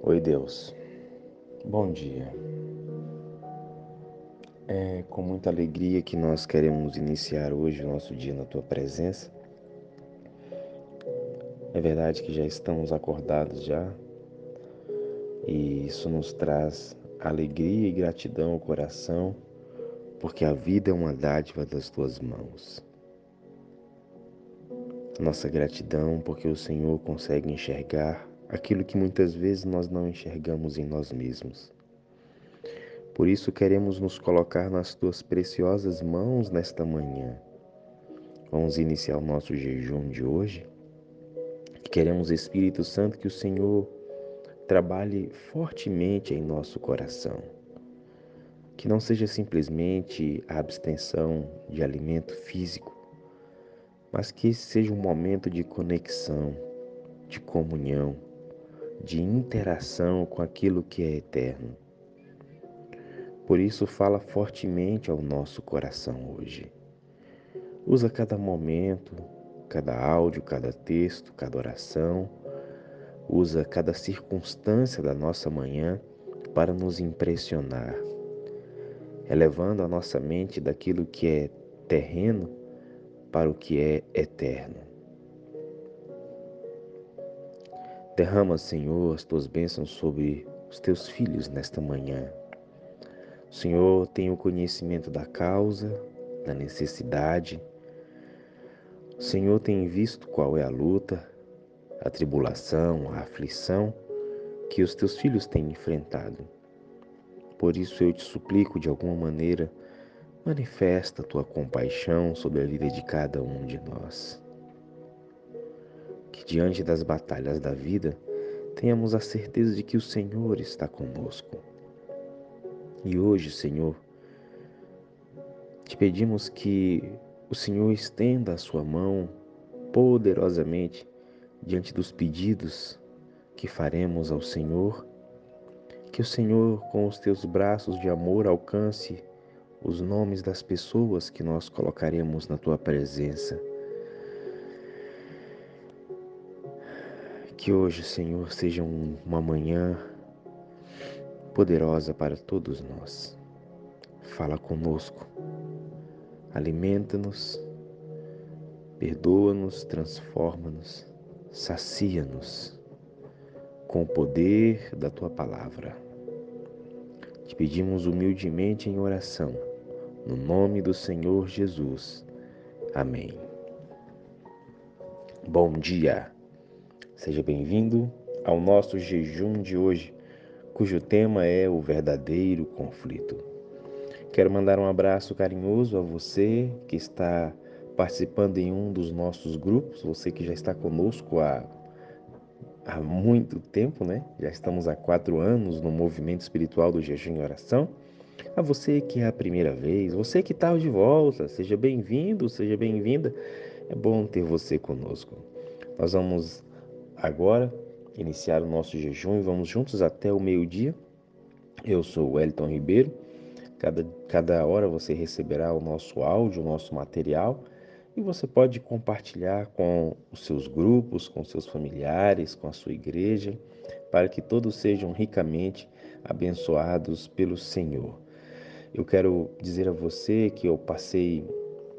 Oi, Deus. Bom dia. É com muita alegria que nós queremos iniciar hoje o nosso dia na Tua presença. É verdade que já estamos acordados já, e isso nos traz alegria e gratidão ao coração, porque a vida é uma dádiva das Tuas mãos. Nossa gratidão porque o Senhor consegue enxergar aquilo que muitas vezes nós não enxergamos em nós mesmos. Por isso queremos nos colocar nas Tuas preciosas mãos nesta manhã. Vamos iniciar o nosso jejum de hoje. Queremos, Espírito Santo, que o Senhor trabalhe fortemente em nosso coração. Que não seja simplesmente a abstenção de alimento físico, mas que esse seja um momento de conexão, de comunhão, de interação com aquilo que é eterno. Por isso, fala fortemente ao nosso coração hoje. Usa cada momento, cada áudio, cada texto, cada oração. Usa cada circunstância da nossa manhã para nos impressionar, elevando a nossa mente daquilo que é terreno para o que é eterno. Derrama, Senhor, as tuas bênçãos sobre os teus filhos nesta manhã. O Senhor tem o conhecimento da causa, da necessidade. O Senhor tem visto qual é a luta, a tribulação, a aflição que os teus filhos têm enfrentado. Por isso eu te suplico, de alguma maneira, manifesta a tua compaixão sobre a vida de cada um de nós. Que diante das batalhas da vida, tenhamos a certeza de que o Senhor está conosco. E hoje, Senhor, te pedimos que o Senhor estenda a sua mão poderosamente diante dos pedidos que faremos ao Senhor. Que o Senhor, com os teus braços de amor, alcance os nomes das pessoas que nós colocaremos na tua presença. Que hoje, Senhor, seja uma manhã poderosa para todos nós. Fala conosco, alimenta-nos, perdoa-nos, transforma-nos, sacia-nos com o poder da tua palavra. Te pedimos humildemente em oração, no nome do Senhor Jesus. Amém. Bom dia! Seja bem-vindo ao nosso jejum de hoje, cujo tema é o verdadeiro conflito. Quero mandar um abraço carinhoso a você que está participando em um dos nossos grupos, você que já está conosco há muito tempo, né? Já estamos há 4 anos no movimento espiritual do jejum e oração. A você que é a primeira vez, você que está de volta, seja bem-vindo, seja bem-vinda. É bom ter você conosco. Nós vamos agora iniciar o nosso jejum e vamos juntos até o meio-dia. Eu sou o Wellington Ribeiro. Cada hora você receberá o nosso áudio, o nosso material, e você pode compartilhar com os seus grupos, com seus familiares, com a sua igreja, para que todos sejam ricamente abençoados pelo Senhor. Eu quero dizer a você que eu passei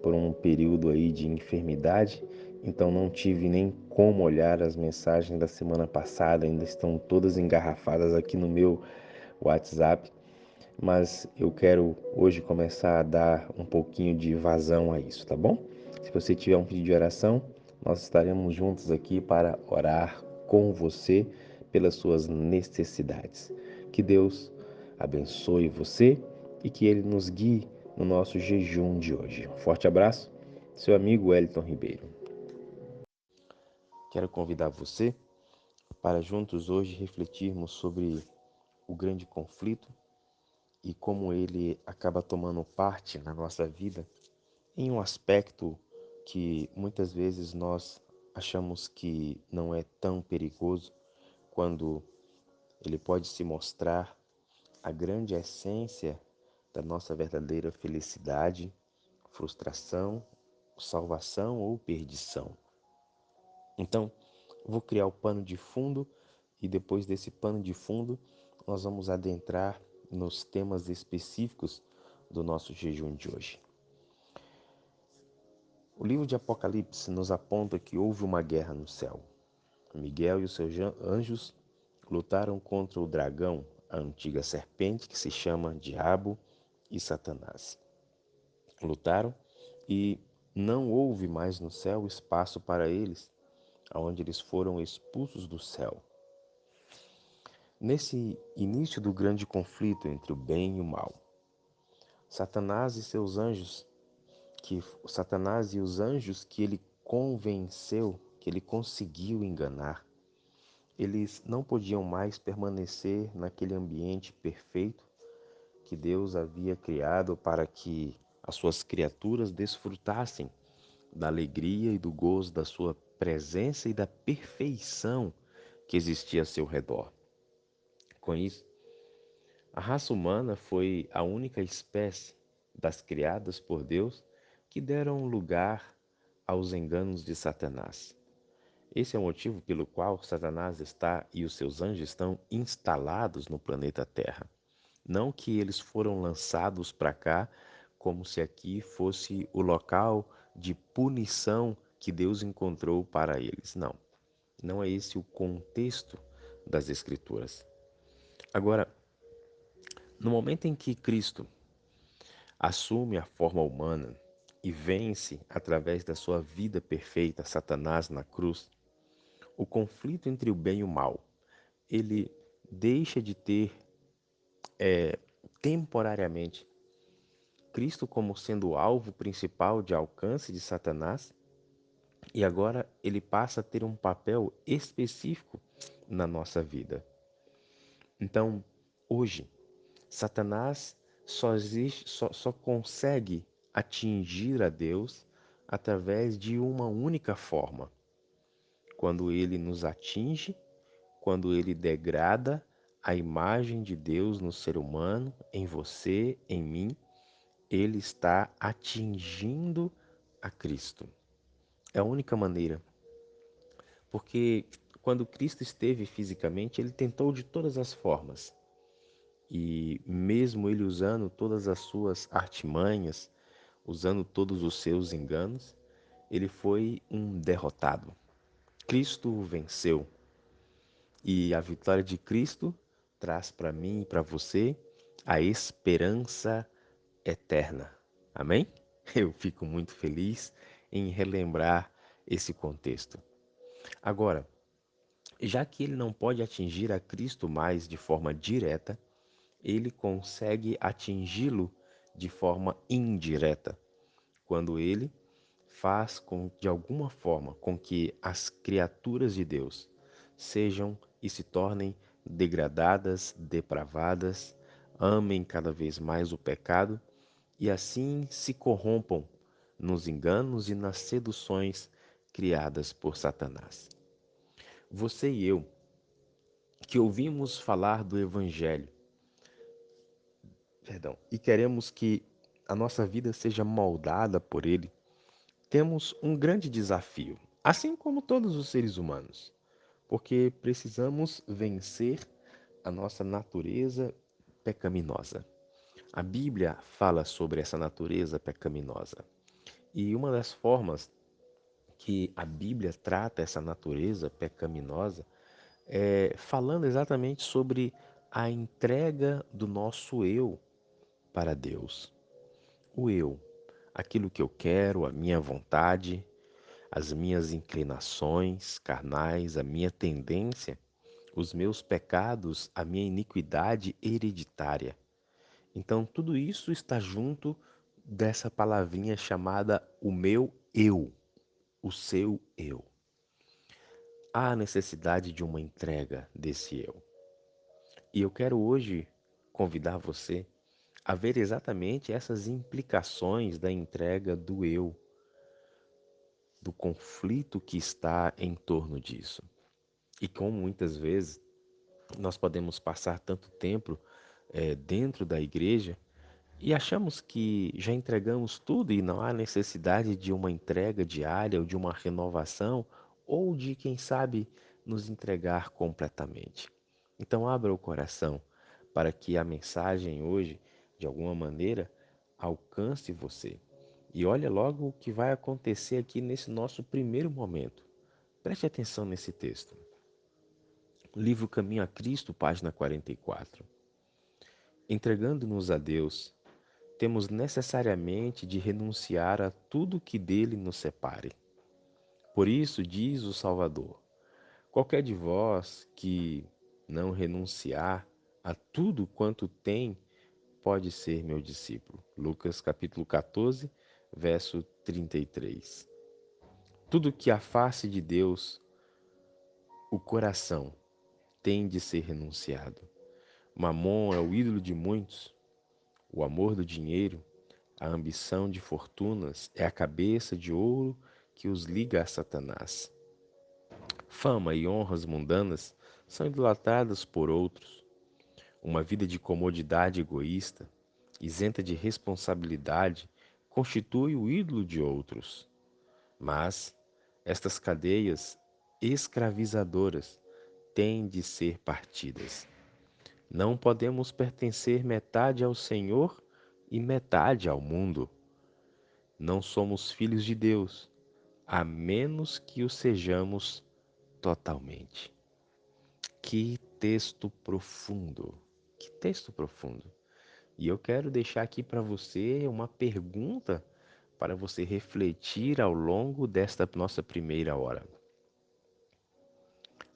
por um período aí de enfermidade, então não tive nem como olhar as mensagens da semana passada, ainda estão todas engarrafadas aqui no meu WhatsApp, mas eu quero hoje começar a dar um pouquinho de vazão a isso, tá bom? Se você tiver um pedido de oração, nós estaremos juntos aqui para orar com você pelas suas necessidades. Que Deus abençoe você e que Ele nos guie no nosso jejum de hoje. Um forte abraço, seu amigo Wellington Ribeiro. Quero convidar você para juntos hoje refletirmos sobre o grande conflito e como ele acaba tomando parte na nossa vida em um aspecto que muitas vezes nós achamos que não é tão perigoso, quando ele pode se mostrar a grande essência da nossa verdadeira felicidade, frustração, salvação ou perdição. Então, vou criar o pano de fundo e depois desse pano de fundo, nós vamos adentrar nos temas específicos do nosso jejum de hoje. O livro de Apocalipse nos aponta que houve uma guerra no céu. Miguel e os seus anjos lutaram contra o dragão, a antiga serpente que se chama Diabo e Satanás. Lutaram e não houve mais no céu espaço para eles, onde eles foram expulsos do céu. Nesse início do grande conflito entre o bem e o mal, Satanás e os anjos que ele convenceu, que ele conseguiu enganar, eles não podiam mais permanecer naquele ambiente perfeito que Deus havia criado para que as suas criaturas desfrutassem da alegria e do gozo da sua presença e da perfeição que existia a seu redor. Com isso, a raça humana foi a única espécie das criadas por Deus que deram lugar aos enganos de Satanás. Esse é o motivo pelo qual Satanás e os seus anjos estão instalados no planeta Terra. Não que eles foram lançados para cá como se aqui fosse o local de punição que Deus encontrou para eles. Não, não é esse o contexto das Escrituras. Agora, no momento em que Cristo assume a forma humana e vence, através da sua vida perfeita, Satanás na cruz, o conflito entre o bem e o mal, ele deixa de ter temporariamente Cristo como sendo o alvo principal de alcance de Satanás, e agora ele passa a ter um papel específico na nossa vida. Então, hoje, Satanás só consegue atingir a Deus através de uma única forma. Quando ele nos atinge, quando ele degrada a imagem de Deus no ser humano, em você, em mim, ele está atingindo a Cristo. É a única maneira. Porque quando Cristo esteve fisicamente, ele tentou de todas as formas. E mesmo ele usando todas as suas artimanhas, usando todos os seus enganos, ele foi um derrotado. Cristo o venceu. E a vitória de Cristo traz para mim e para você a esperança eterna. Amém? Eu fico muito feliz em relembrar esse contexto. Agora, já que ele não pode atingir a Cristo mais de forma direta, ele consegue atingi-lo de forma indireta, quando ele faz de alguma forma com que as criaturas de Deus sejam e se tornem degradadas, depravadas, amem cada vez mais o pecado e assim se corrompam nos enganos e nas seduções criadas por Satanás. Você e eu, que ouvimos falar do Evangelho, e queremos que a nossa vida seja moldada por ele, temos um grande desafio, assim como todos os seres humanos, porque precisamos vencer a nossa natureza pecaminosa. A Bíblia fala sobre essa natureza pecaminosa. E uma das formas que a Bíblia trata essa natureza pecaminosa é falando exatamente sobre a entrega do nosso eu para Deus. O eu, aquilo que eu quero, a minha vontade, as minhas inclinações carnais, a minha tendência, os meus pecados, a minha iniquidade hereditária. Então, tudo isso está junto dessa palavrinha chamada o meu eu, o seu eu. Há necessidade de uma entrega desse eu. E eu quero hoje convidar você a ver exatamente essas implicações da entrega do eu, do conflito que está em torno disso. E como muitas vezes nós podemos passar tanto tempo dentro da igreja e achamos que já entregamos tudo e não há necessidade de uma entrega diária ou de uma renovação ou de, quem sabe, nos entregar completamente. Então, abra o coração para que a mensagem hoje, de alguma maneira, alcance você. E olha logo o que vai acontecer aqui nesse nosso primeiro momento. Preste atenção nesse texto. Livro Caminho a Cristo, página 44. Entregando-nos a Deus, temos necessariamente de renunciar a tudo que dele nos separe. Por isso, diz o Salvador, qualquer de vós que não renunciar a tudo quanto tem, pode ser meu discípulo. Lucas capítulo 14, verso 33. Tudo que afaste de Deus, o coração, tem de ser renunciado. Mamon é o ídolo de muitos, o amor do dinheiro, a ambição de fortunas é a cabeça de ouro que os liga a Satanás. Fama e honras mundanas são idolatradas por outros. Uma vida de comodidade egoísta, isenta de responsabilidade, constitui o ídolo de outros. Mas estas cadeias escravizadoras têm de ser partidas. Não podemos pertencer metade ao Senhor e metade ao mundo. Não somos filhos de Deus, a menos que o sejamos totalmente. Que texto profundo! Que texto profundo! E eu quero deixar aqui para você uma pergunta para você refletir ao longo desta nossa primeira hora.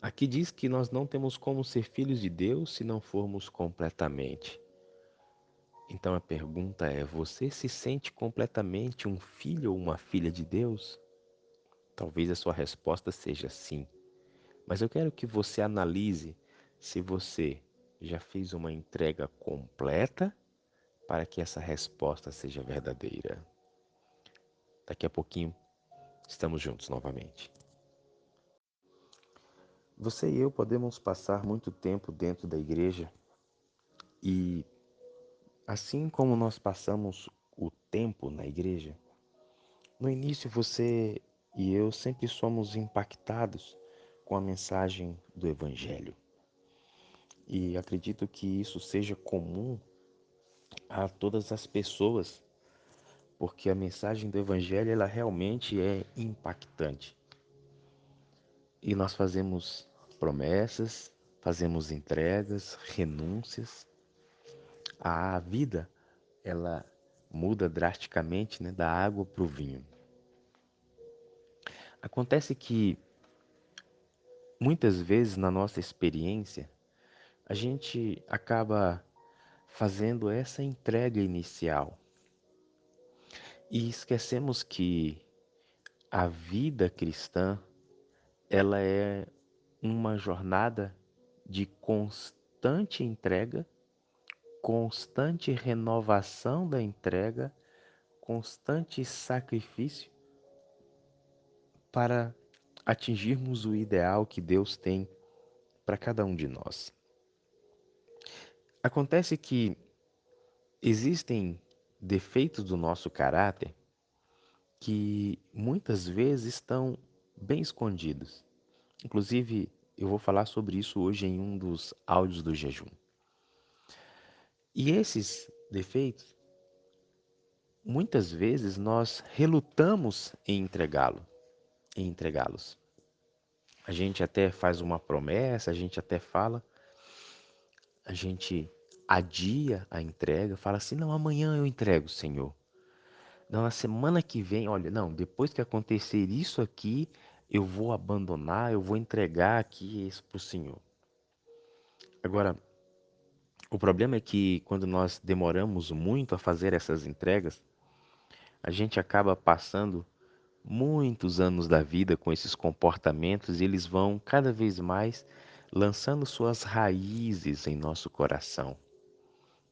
Aqui diz que nós não temos como ser filhos de Deus se não formos completamente. Então a pergunta é: você se sente completamente um filho ou uma filha de Deus? Talvez a sua resposta seja sim. Mas eu quero que você analise se você já fez uma entrega completa para que essa resposta seja verdadeira. Daqui a pouquinho estamos juntos novamente. Você e eu podemos passar muito tempo dentro da igreja e, assim como nós passamos o tempo na igreja, no início você e eu sempre somos impactados com a mensagem do Evangelho. E acredito que isso seja comum a todas as pessoas, porque a mensagem do Evangelho ela realmente é impactante. E nós fazemos promessas, fazemos entregas, renúncias. A vida, ela muda drasticamente, né, da água para o vinho. Acontece que muitas vezes na nossa experiência, a gente acaba fazendo essa entrega inicial e esquecemos que a vida cristã, ela é uma jornada de constante entrega, constante renovação da entrega, constante sacrifício para atingirmos o ideal que Deus tem para cada um de nós. Acontece que existem defeitos do nosso caráter que muitas vezes estão bem escondidos. Inclusive, eu vou falar sobre isso hoje em um dos áudios do jejum. E esses defeitos, muitas vezes nós relutamos em entregá-los. A gente até faz uma promessa, a gente até fala, a gente adia a entrega, fala assim: não, amanhã eu entrego, Senhor. Não, na semana que vem, olha, não, depois que acontecer isso aqui, eu vou abandonar, eu vou entregar aqui isso para o Senhor. Agora, o problema é que quando nós demoramos muito a fazer essas entregas, a gente acaba passando muitos anos da vida com esses comportamentos e eles vão cada vez mais lançando suas raízes em nosso coração.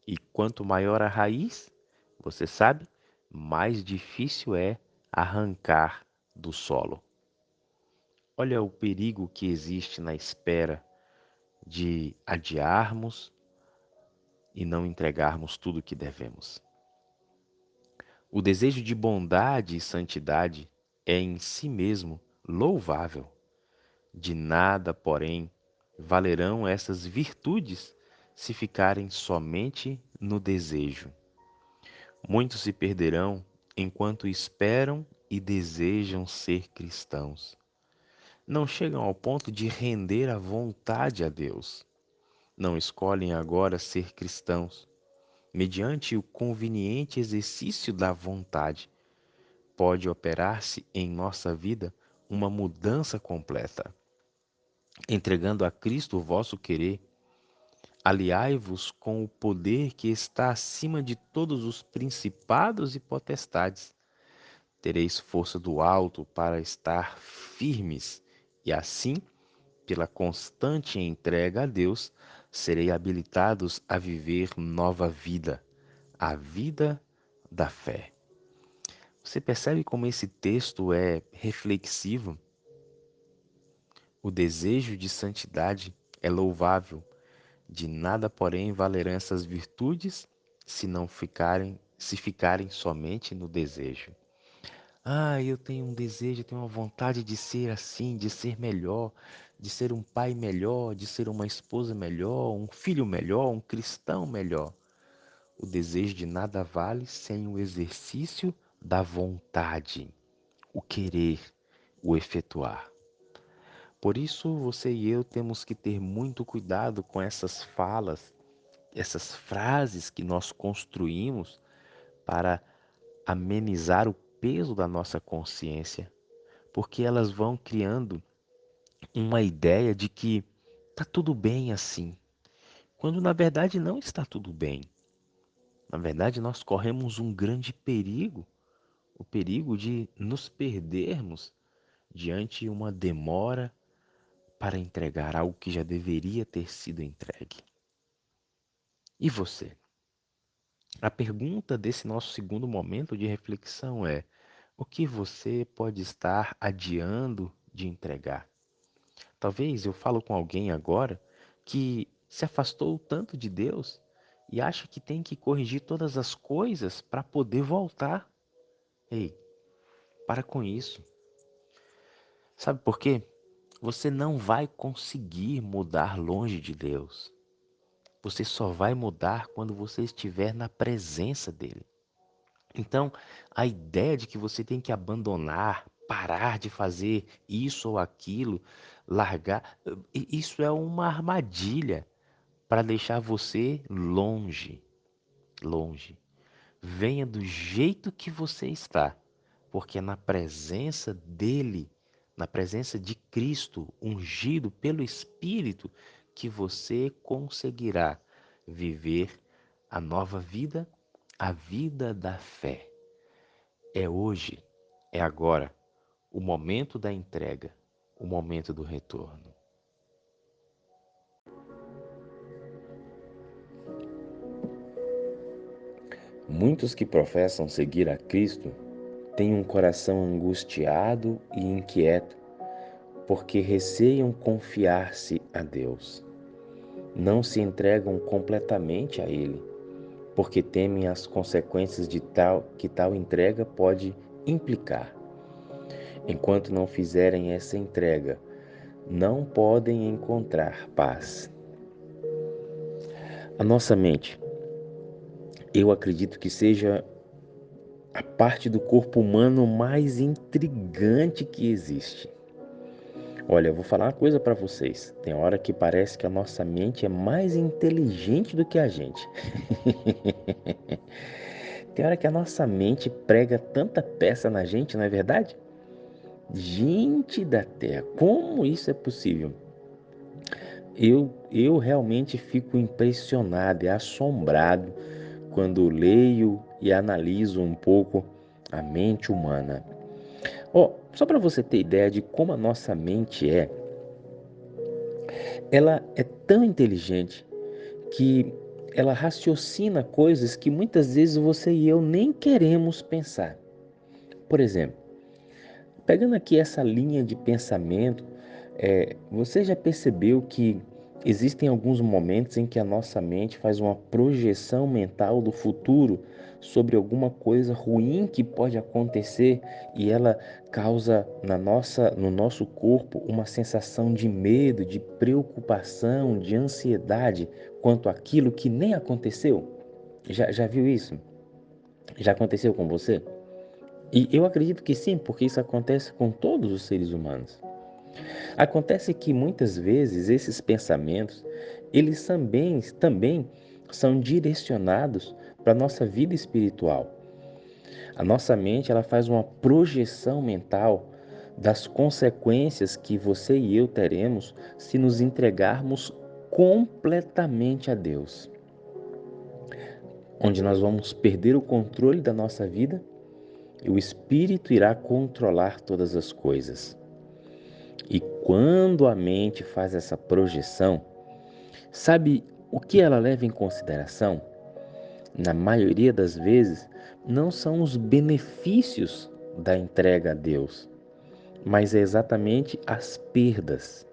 E quanto maior a raiz, você sabe, mais difícil é arrancar do solo. Olha o perigo que existe na espera de adiarmos e não entregarmos tudo o que devemos. O desejo de bondade e santidade é em si mesmo louvável. De nada, porém, valerão essas virtudes se ficarem somente no desejo. Muitos se perderão enquanto esperam e desejam ser cristãos. Não chegam ao ponto de render a vontade a Deus. Não escolhem agora ser cristãos. Mediante o conveniente exercício da vontade, pode operar-se em nossa vida uma mudança completa. Entregando a Cristo o vosso querer, aliai-vos com o poder que está acima de todos os principados e potestades. Tereis força do alto para estar firmes, e assim, pela constante entrega a Deus, serei habilitados a viver nova vida, a vida da fé. Você percebe como esse texto é reflexivo? O desejo de santidade é louvável. De nada, porém, valerão essas virtudes se ficarem somente no desejo. Ah, eu tenho um desejo, eu tenho uma vontade de ser assim, de ser melhor, de ser um pai melhor, de ser uma esposa melhor, um filho melhor, um cristão melhor. O desejo de nada vale sem o exercício da vontade, o querer, o efetuar. Por isso, você e eu temos que ter muito cuidado com essas falas, essas frases que nós construímos para amenizar o peso da nossa consciência, porque elas vão criando uma ideia de que está tudo bem assim, quando na verdade não está tudo bem. Na verdade, nós corremos um grande perigo, o perigo de nos perdermos diante de uma demora para entregar algo que já deveria ter sido entregue. E você? A pergunta desse nosso segundo momento de reflexão é: o que você pode estar adiando de entregar? Talvez eu falo com alguém agora que se afastou tanto de Deus e acha que tem que corrigir todas as coisas para poder voltar. Ei, para com isso. Sabe por quê? Você não vai conseguir mudar longe de Deus. Você só vai mudar quando você estiver na presença dele. Então, a ideia de que você tem que abandonar, parar de fazer isso ou aquilo, largar, isso é uma armadilha para deixar você longe, longe. Venha do jeito que você está, porque é na presença dele, na presença de Cristo, ungido pelo Espírito, que você conseguirá viver a nova vida, a vida da fé. É hoje, é agora, o momento da entrega, o momento do retorno. Muitos que professam seguir a Cristo têm um coração angustiado e inquieto, porque receiam confiar-se a Deus. Não se entregam completamente a Ele, porque temem as consequências de tal entrega pode implicar. Enquanto não fizerem essa entrega, não podem encontrar paz. A nossa mente, eu acredito que seja a parte do corpo humano mais intrigante que existe. Olha, eu vou falar uma coisa para vocês. Tem hora que parece que a nossa mente é mais inteligente do que a gente. Tem hora que a nossa mente prega tanta peça na gente, não é verdade? Gente da terra, como isso é possível? Eu realmente fico impressionado e assombrado quando leio e analiso um pouco a mente humana. Só para você ter ideia de como a nossa mente ela é tão inteligente que ela raciocina coisas que muitas vezes você e eu nem queremos pensar. Por exemplo, pegando aqui essa linha de pensamento, você já percebeu que Existem alguns momentos em que a nossa mente faz uma projeção mental do futuro sobre alguma coisa ruim que pode acontecer e ela causa no nosso corpo uma sensação de medo, de preocupação, de ansiedade quanto àquilo que nem aconteceu. Já viu isso? Já aconteceu com você? E eu acredito que sim, porque isso acontece com todos os seres humanos. Acontece que muitas vezes esses pensamentos, eles também são direcionados para a nossa vida espiritual. A nossa mente, ela faz uma projeção mental das consequências que você e eu teremos se nos entregarmos completamente a Deus, onde nós vamos perder o controle da nossa vida e o Espírito irá controlar todas as coisas. E quando a mente faz essa projeção, sabe o que ela leva em consideração? Na maioria das vezes, não são os benefícios da entrega a Deus, mas é exatamente as perdas.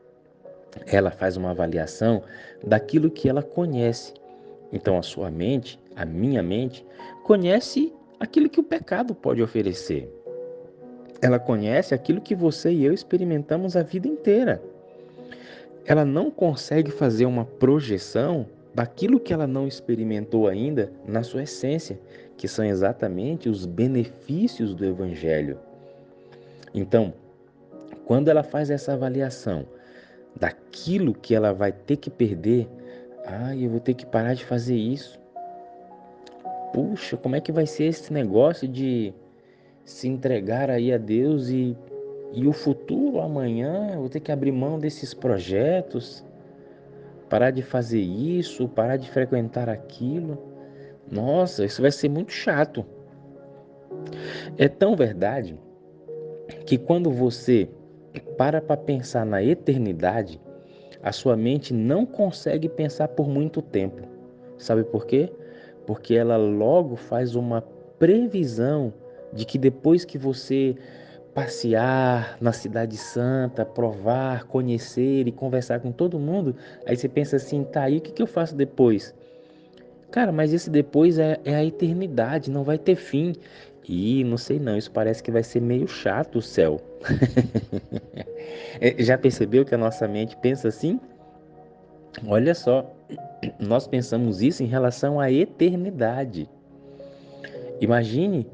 Ela faz uma avaliação daquilo que ela conhece. Então, a sua mente, a minha mente, conhece aquilo que o pecado pode oferecer. Ela conhece aquilo que você e eu experimentamos a vida inteira. Ela não consegue fazer uma projeção daquilo que ela não experimentou ainda na sua essência, que são exatamente os benefícios do Evangelho. Então, quando ela faz essa avaliação daquilo que ela vai ter que perder, eu vou ter que parar de fazer isso. Puxa, como é que vai ser esse negócio de se entregar aí a Deus e o futuro amanhã? Eu vou ter que abrir mão desses projetos, parar de fazer isso, parar de frequentar aquilo. Nossa, isso vai ser muito chato. É tão verdade que quando você para pensar na eternidade, a sua mente não consegue pensar por muito tempo. Sabe por quê? Porque ela logo faz uma previsão de que depois que você passear na Cidade Santa, provar, conhecer e conversar com todo mundo, aí você pensa assim, tá, e o que eu faço depois? Cara, mas esse depois é a eternidade, não vai ter fim. E não sei não, isso parece que vai ser meio chato o céu. Já percebeu que a nossa mente pensa assim? Olha só, nós pensamos isso em relação à eternidade. Imagine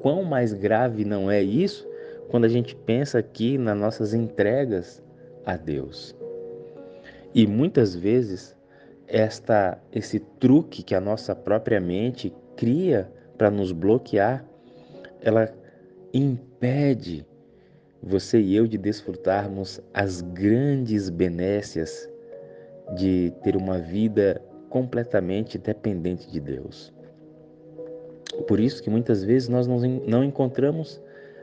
quão mais grave não é isso quando a gente pensa aqui nas nossas entregas a Deus. E muitas vezes esse truque que a nossa própria mente cria para nos bloquear, ela impede você e eu de desfrutarmos as grandes benécias de ter uma vida completamente dependente de Deus. Por isso que muitas vezes nós não encontramos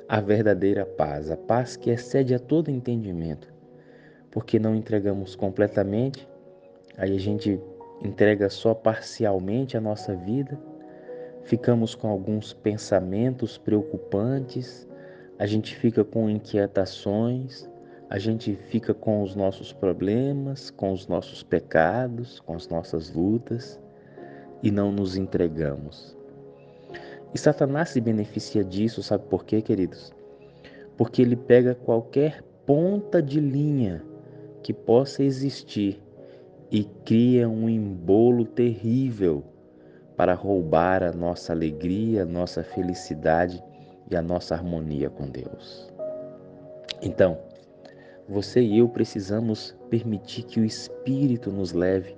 a verdadeira paz, a paz que excede a todo entendimento, porque não entregamos completamente. Aí a gente entrega só parcialmente a nossa vida, ficamos com alguns pensamentos preocupantes, a gente fica com inquietações, a gente fica com os nossos problemas, com os nossos pecados, com as nossas lutas e não nos entregamos. E Satanás se beneficia disso, sabe por quê, queridos? Porque ele pega qualquer ponta de linha que possa existir e cria um embolo terrível para roubar a nossa alegria, a nossa felicidade e a nossa harmonia com Deus. Então, você e eu precisamos permitir que o Espírito nos leve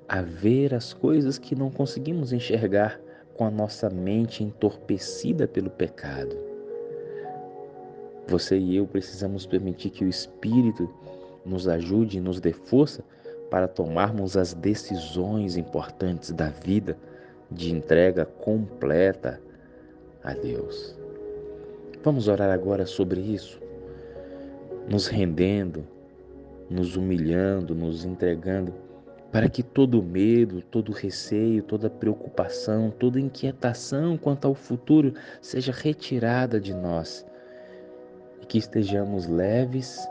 a ver as coisas que não conseguimos enxergar com a nossa mente entorpecida pelo pecado. Você e eu precisamos permitir que o Espírito nos ajude e nos dê força para tomarmos as decisões importantes da vida de entrega completa a Deus. Vamos orar agora sobre isso, nos rendendo, nos humilhando, nos entregando, para que todo medo, todo receio, toda preocupação, toda inquietação quanto ao futuro seja retirada de nós e que estejamos leves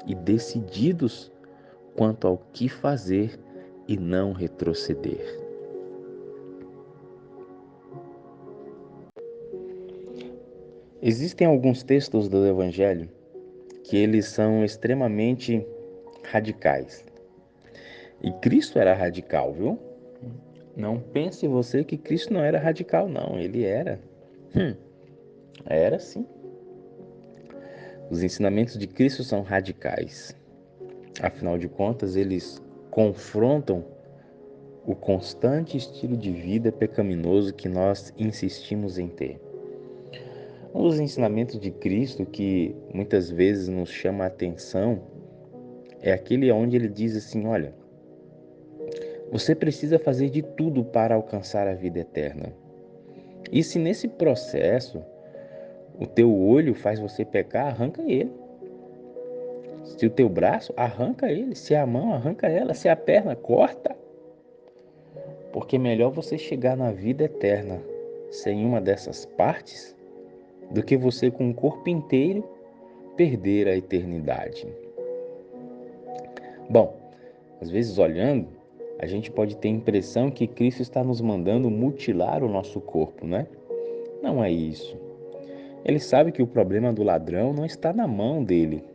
e decididos quanto ao que fazer e não retroceder. Existem alguns textos do Evangelho que eles são extremamente radicais. E Cristo era radical, viu? Não pense você que Cristo não era radical, não. Ele era. Era sim. Os ensinamentos de Cristo são radicais. Afinal de contas, eles confrontam o constante estilo de vida pecaminoso que nós insistimos em ter. Um dos ensinamentos de Cristo que muitas vezes nos chama a atenção é aquele onde ele diz assim, olha, você precisa fazer de tudo para alcançar a vida eterna. E se nesse processo o teu olho faz você pecar, arranca ele. Se o teu braço, arranca ele. Se a mão, arranca ela. Se a perna, corta. Porque é melhor você chegar na vida eterna sem uma dessas partes do que você com o corpo inteiro perder a eternidade. Bom, às vezes olhando, a gente pode ter a impressão que Cristo está nos mandando mutilar o nosso corpo, né? Não é isso. Ele sabe que o problema do ladrão não está na mão dele.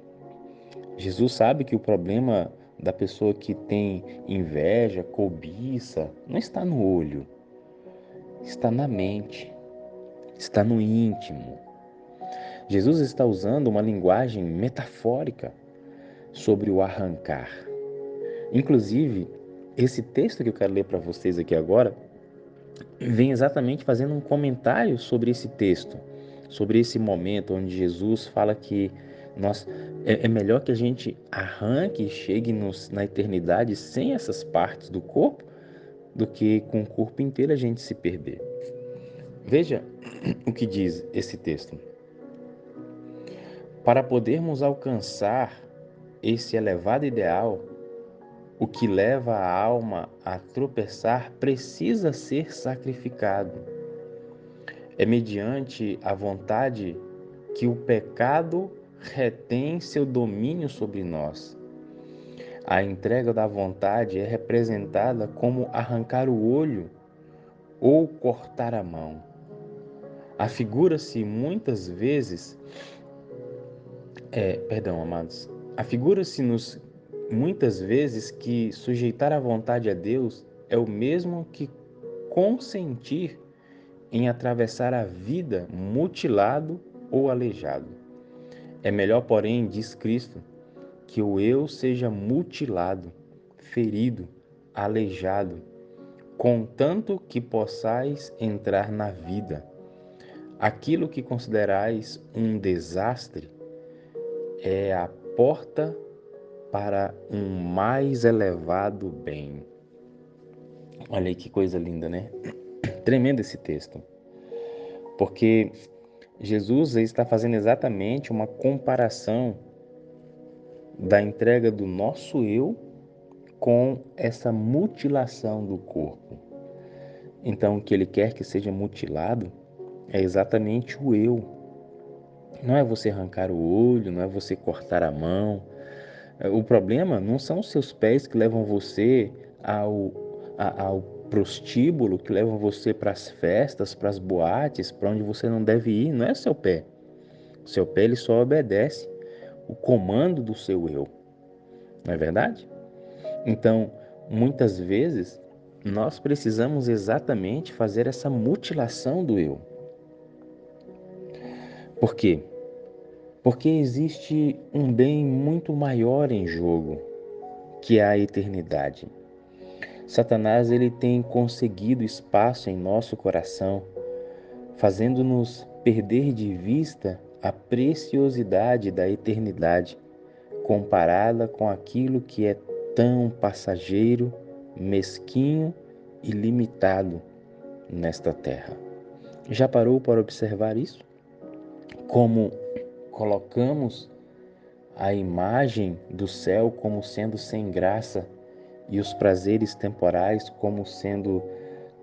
Jesus sabe que o problema da pessoa que tem inveja, cobiça, não está no olho, está na mente, está no íntimo. Jesus está usando uma linguagem metafórica sobre o arrancar. Inclusive, esse texto que eu quero ler para vocês aqui agora vem exatamente fazendo um comentário sobre esse texto, sobre esse momento onde Jesus fala que é melhor que a gente arranque e chegue na eternidade sem essas partes do corpo do que com o corpo inteiro a gente se perder. Veja o que diz esse texto. Para podermos alcançar esse elevado ideal, o que leva a alma a tropeçar precisa ser sacrificado. É mediante a vontade que o pecado retém seu domínio sobre nós. A entrega da vontade é representada como arrancar o olho ou cortar a mão. Afigura-se muitas vezes, amados, afigura-se-nos muitas vezes que sujeitar a vontade a Deus é o mesmo que consentir em atravessar a vida mutilado ou aleijado. É melhor, porém, diz Cristo, que o eu seja mutilado, ferido, aleijado, contanto que possais entrar na vida. Aquilo que considerais um desastre é a porta para um mais elevado bem. Olha aí que coisa linda, né? Tremendo esse texto. Porque Jesus está fazendo exatamente uma comparação da entrega do nosso eu com essa mutilação do corpo. Então, o que ele quer que seja mutilado é exatamente o eu. Não é você arrancar o olho, não é você cortar a mão. O problema não são os seus pés que levam você ao prostíbulo, que levam você para as festas, para as boates, para onde você não deve ir. Não é seu pé. O seu pé ele só obedece o comando do seu eu. Não é verdade? Então, muitas vezes, nós precisamos exatamente fazer essa mutilação do eu. Por quê? Porque existe um bem muito maior em jogo, que é a eternidade. Satanás ele tem conseguido espaço em nosso coração, fazendo-nos perder de vista a preciosidade da eternidade, comparada com aquilo que é tão passageiro, mesquinho e limitado nesta terra. Já parou para observar isso? Como colocamos a imagem do céu como sendo sem graça e os prazeres temporais como sendo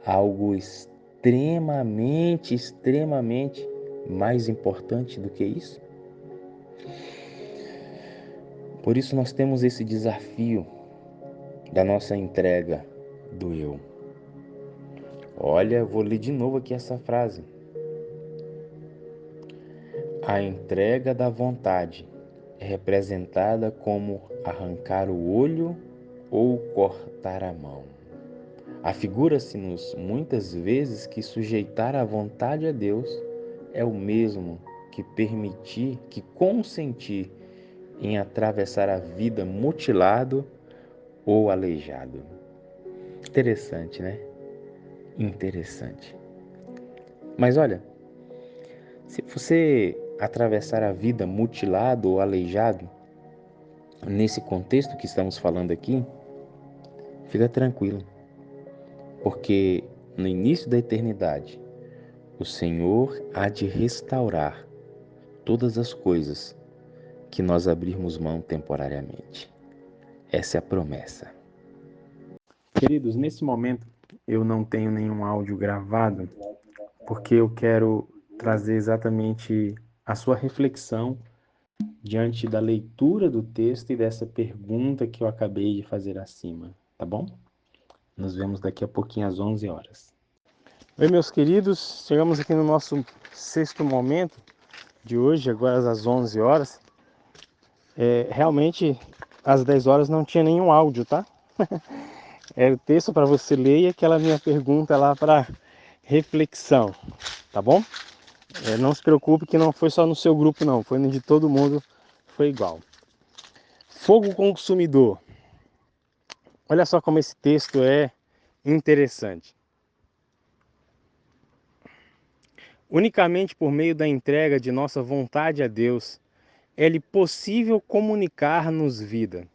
algo extremamente mais importante do que isso? Por isso nós temos esse desafio da nossa entrega do eu. Olha, vou ler de novo aqui essa frase. A entrega da vontade é representada como arrancar o olho ou cortar a mão. Afigura-se-nos muitas vezes que sujeitar a vontade a Deus é o mesmo que permitir, que consentir em atravessar a vida mutilado ou aleijado. Interessante, né? Interessante. Mas olha, se você atravessar a vida mutilado ou aleijado, nesse contexto que estamos falando aqui, fica tranquilo, porque no início da eternidade, o Senhor há de restaurar todas as coisas que nós abrirmos mão temporariamente. Essa é a promessa. Queridos, nesse momento eu não tenho nenhum áudio gravado, porque eu quero trazer exatamente a sua reflexão diante da leitura do texto e dessa pergunta que eu acabei de fazer acima, tá bom? Nos vemos daqui a pouquinho às 11 horas. Oi, meus queridos, chegamos aqui no nosso sexto momento de hoje, agora às 11 horas. Realmente, às 10 horas não tinha nenhum áudio, tá? Era o texto para você ler e aquela minha pergunta lá para reflexão, tá bom? Não se preocupe que não foi só no seu grupo não, foi no de todo mundo, foi igual. Fogo consumidor. Olha só como esse texto é interessante. Unicamente por meio da entrega de nossa vontade a Deus, é-lhe possível comunicar-nos vida.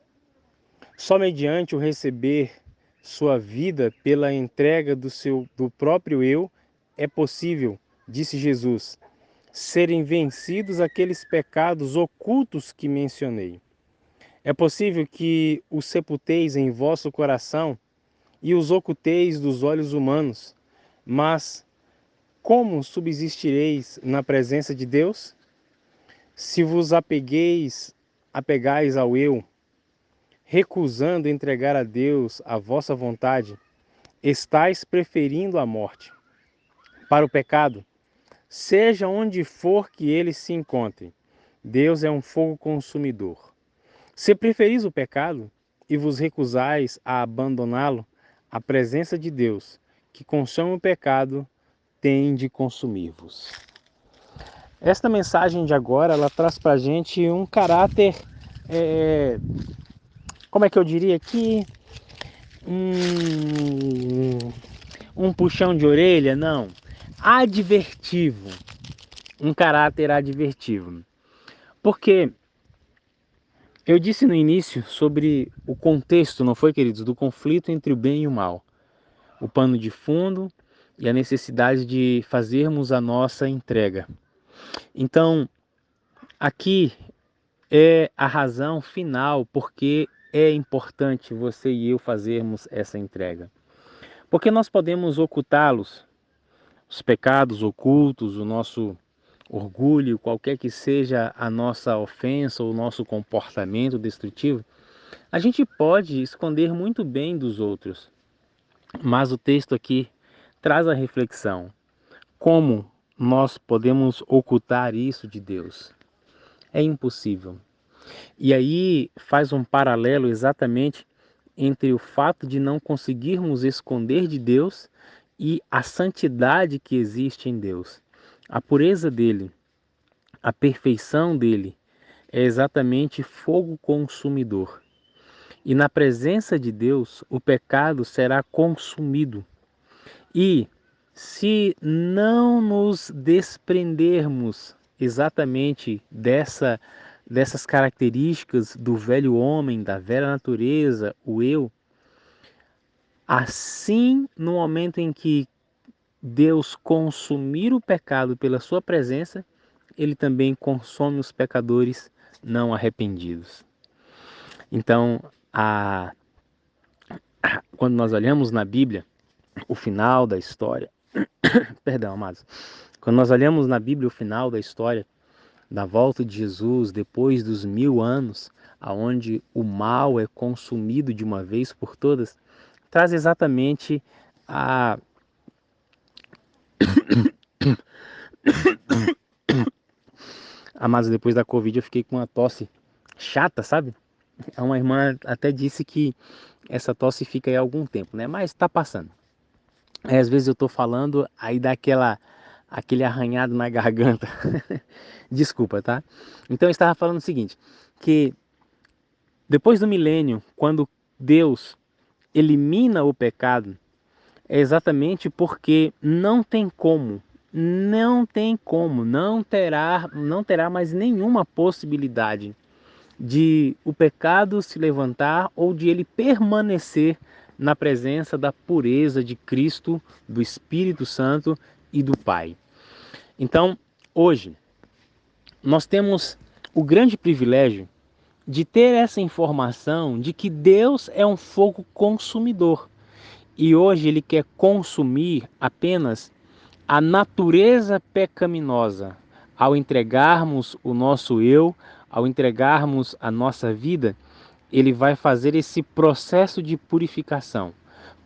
Só mediante o receber sua vida pela entrega do próprio eu, é possível, disse Jesus, serem vencidos aqueles pecados ocultos que mencionei. É possível que os sepulteis em vosso coração e os oculteis dos olhos humanos, mas como subsistireis na presença de Deus? Se vos apegais ao eu, recusando entregar a Deus a vossa vontade, estais preferindo a morte. Para o pecado, seja onde for que ele se encontre, Deus é um fogo consumidor. Se preferis o pecado e vos recusais a abandoná-lo, a presença de Deus, que consome o pecado, tem de consumir-vos. Esta mensagem de agora, ela traz para a gente um caráter, como é que eu diria aqui? Um puxão de orelha? Não. Advertivo. Um caráter advertivo. Porque eu disse no início sobre o contexto, não foi, queridos? Do conflito entre o bem e o mal. O pano de fundo e a necessidade de fazermos a nossa entrega. Então, aqui é a razão final porque é importante você e eu fazermos essa entrega. Porque nós podemos ocultá-los, os pecados ocultos, o nosso orgulho, qualquer que seja a nossa ofensa ou o nosso comportamento destrutivo, a gente pode esconder muito bem dos outros. Mas o texto aqui traz a reflexão. Como nós podemos ocultar isso de Deus? É impossível. E aí faz um paralelo exatamente entre o fato de não conseguirmos esconder de Deus e a santidade que existe em Deus. A pureza dele, a perfeição dele é exatamente fogo consumidor. E na presença de Deus, o pecado será consumido. E se não nos desprendermos exatamente dessas características do velho homem, da velha natureza, o eu, assim no momento em que Deus consumir o pecado pela sua presença, ele também consome os pecadores não arrependidos. Então, quando nós olhamos na Bíblia, o final da história, perdão, amados, quando nós olhamos na Bíblia o final da história, da volta de Jesus depois dos 1000 anos, aonde o mal é consumido de uma vez por todas, traz exatamente a mas depois da Covid eu fiquei com uma tosse chata, sabe? Uma irmã até disse que essa tosse fica aí há algum tempo, né? Mas tá passando. Aí, às vezes eu tô falando, aí dá aquele arranhado na garganta. Desculpa, tá? Então eu estava falando o seguinte, que depois do milênio, quando Deus elimina o pecado, é exatamente porque não terá mais nenhuma possibilidade de o pecado se levantar ou de ele permanecer na presença da pureza de Cristo, do Espírito Santo e do Pai. Então, hoje, nós temos o grande privilégio de ter essa informação de que Deus é um fogo consumidor e hoje ele quer consumir apenas a natureza pecaminosa. Ao entregarmos o nosso eu, ao entregarmos a nossa vida, ele vai fazer esse processo de purificação,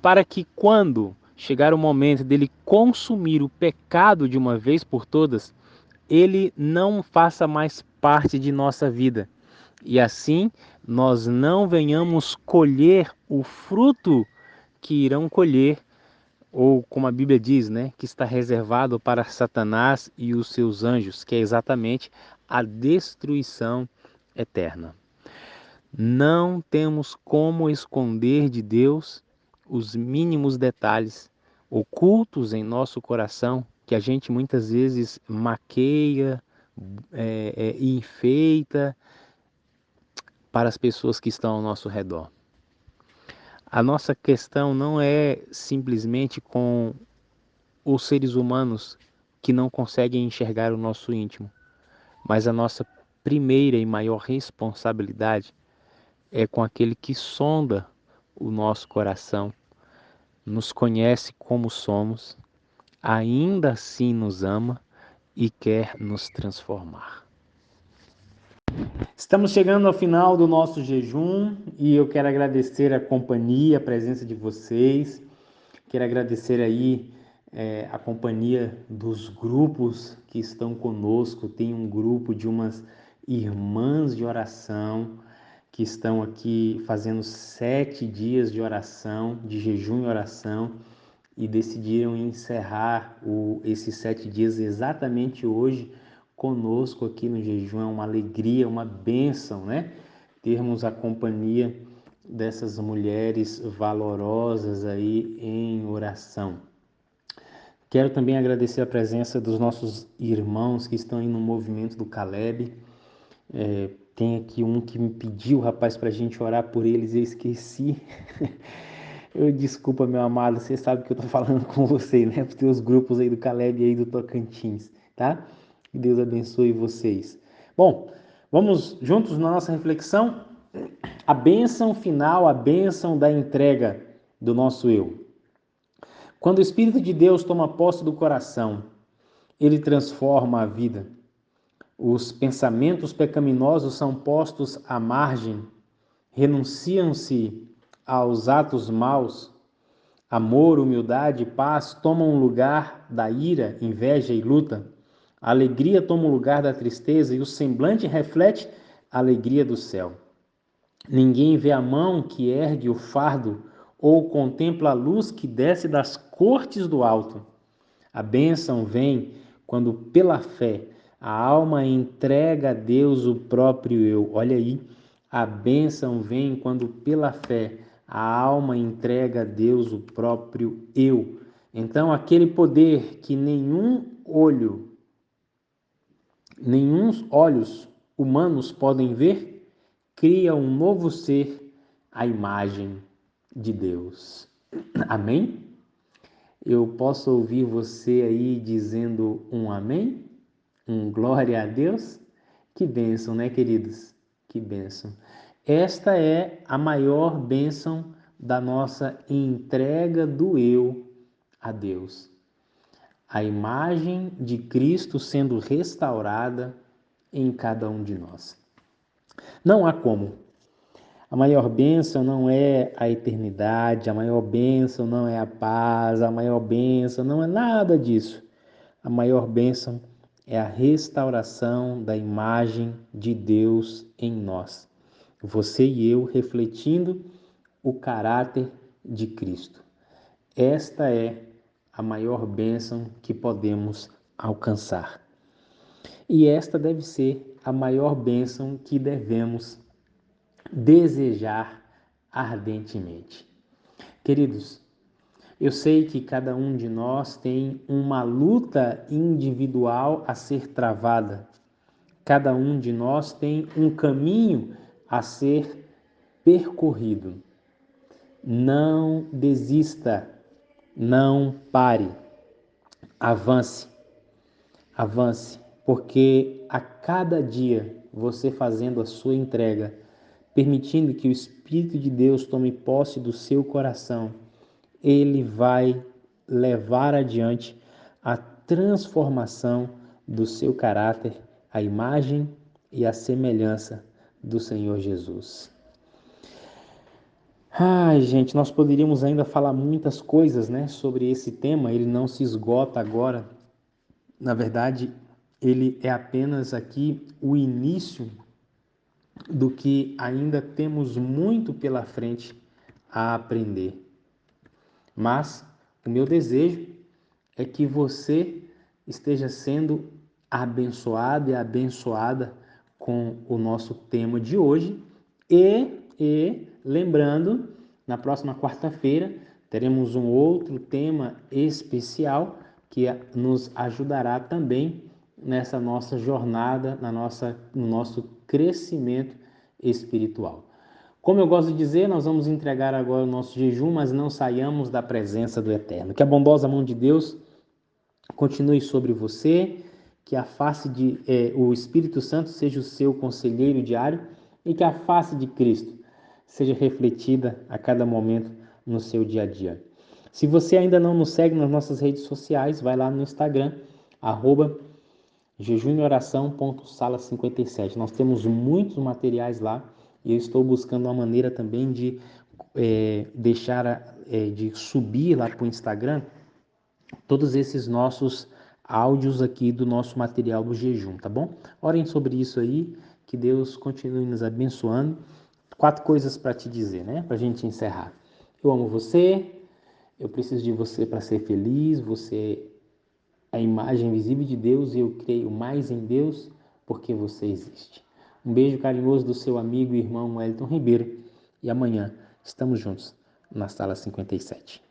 para que quando chegar o momento dele consumir o pecado de uma vez por todas, ele não faça mais parte de nossa vida. E assim nós não venhamos colher o fruto que irão colher, ou como a Bíblia diz, né, que está reservado para Satanás e os seus anjos, que é exatamente a destruição eterna. Não temos como esconder de Deus os mínimos detalhes ocultos em nosso coração, que a gente muitas vezes maqueia e enfeita para as pessoas que estão ao nosso redor. A nossa questão não é simplesmente com os seres humanos que não conseguem enxergar o nosso íntimo, mas a nossa primeira e maior responsabilidade é com aquele que sonda o nosso coração, nos conhece como somos, ainda assim nos ama e quer nos transformar. Estamos chegando ao final do nosso jejum e eu quero agradecer a companhia, a presença de vocês. Quero agradecer aí a companhia dos grupos que estão conosco. Tem um grupo de umas irmãs de oração que estão aqui fazendo 7 dias de oração, de jejum e oração, e decidiram encerrar esses 7 dias exatamente hoje conosco aqui no jejum. É uma alegria, uma bênção, né? Termos a companhia dessas mulheres valorosas aí em oração. Quero também agradecer a presença dos nossos irmãos que estão aí no movimento do Caleb. Tem aqui um que me pediu, rapaz, para a gente orar por eles, eu esqueci. Desculpa, meu amado, você sabe que eu tô falando com você, né? Os teus grupos aí do Caleb e aí do Tocantins, tá? Que Deus abençoe vocês. Bom, vamos juntos na nossa reflexão? A bênção final, a bênção da entrega do nosso eu. Quando o Espírito de Deus toma posse do coração, ele transforma a vida. Os pensamentos pecaminosos são postos à margem, renunciam-se aos atos maus. Amor, humildade e paz tomam o lugar da ira, inveja e luta. A alegria toma o lugar da tristeza e o semblante reflete a alegria do céu. Ninguém vê a mão que ergue o fardo ou contempla a luz que desce das cortes do alto. A bênção vem quando, pela fé, a alma entrega a Deus o próprio eu. Olha aí, a bênção vem quando, pela fé, a alma entrega a Deus o próprio eu. Então, aquele poder que nenhum olhos humanos podem ver, cria um novo ser à imagem de Deus. Amém? Eu posso ouvir você aí dizendo um amém? Um glória a Deus? Que bênção, né, queridos? Que bênção. Esta é a maior bênção da nossa entrega do eu a Deus. A imagem de Cristo sendo restaurada em cada um de nós. Não há como. A maior bênção não é a eternidade, a maior bênção não é a paz, a maior bênção não é nada disso. A maior bênção é a restauração da imagem de Deus em nós. Você e eu refletindo o caráter de Cristo. Esta é a maior bênção que podemos alcançar. E esta deve ser a maior bênção que devemos desejar ardentemente. Queridos, eu sei que cada um de nós tem uma luta individual a ser travada. Cada um de nós tem um caminho a ser percorrido. Não desista, não pare, avance, avance, porque a cada dia você fazendo a sua entrega, permitindo que o Espírito de Deus tome posse do seu coração, ele vai levar adiante a transformação do seu caráter, a imagem e a semelhança do Senhor Jesus. Ai, gente, nós poderíamos ainda falar muitas coisas, né, sobre esse tema, ele não se esgota agora. Na verdade, ele é apenas aqui o início do que ainda temos muito pela frente a aprender. Mas o meu desejo é que você esteja sendo abençoado e abençoada com o nosso tema de hoje e lembrando, na próxima quarta-feira teremos um outro tema especial que nos ajudará também nessa nossa jornada, no nosso crescimento espiritual. Como eu gosto de dizer, nós vamos entregar agora o nosso jejum, mas não saiamos da presença do Eterno. Que a bondosa mão de Deus continue sobre você, que a face de o Espírito Santo seja o seu conselheiro diário e que a face de Cristo seja refletida a cada momento no seu dia a dia. Se você ainda não nos segue nas nossas redes sociais, vai lá no Instagram, @jejumeoração.sala57. Nós temos muitos materiais lá e eu estou buscando uma maneira também de de subir lá para o Instagram todos esses nossos áudios aqui do nosso material do jejum, tá bom? Orem sobre isso aí, que Deus continue nos abençoando. 4 coisas para te dizer, né? Para a gente encerrar. Eu amo você, eu preciso de você para ser feliz, você é a imagem visível de Deus e eu creio mais em Deus porque você existe. Um beijo carinhoso do seu amigo e irmão Wellington Ribeiro e amanhã estamos juntos na Sala 57.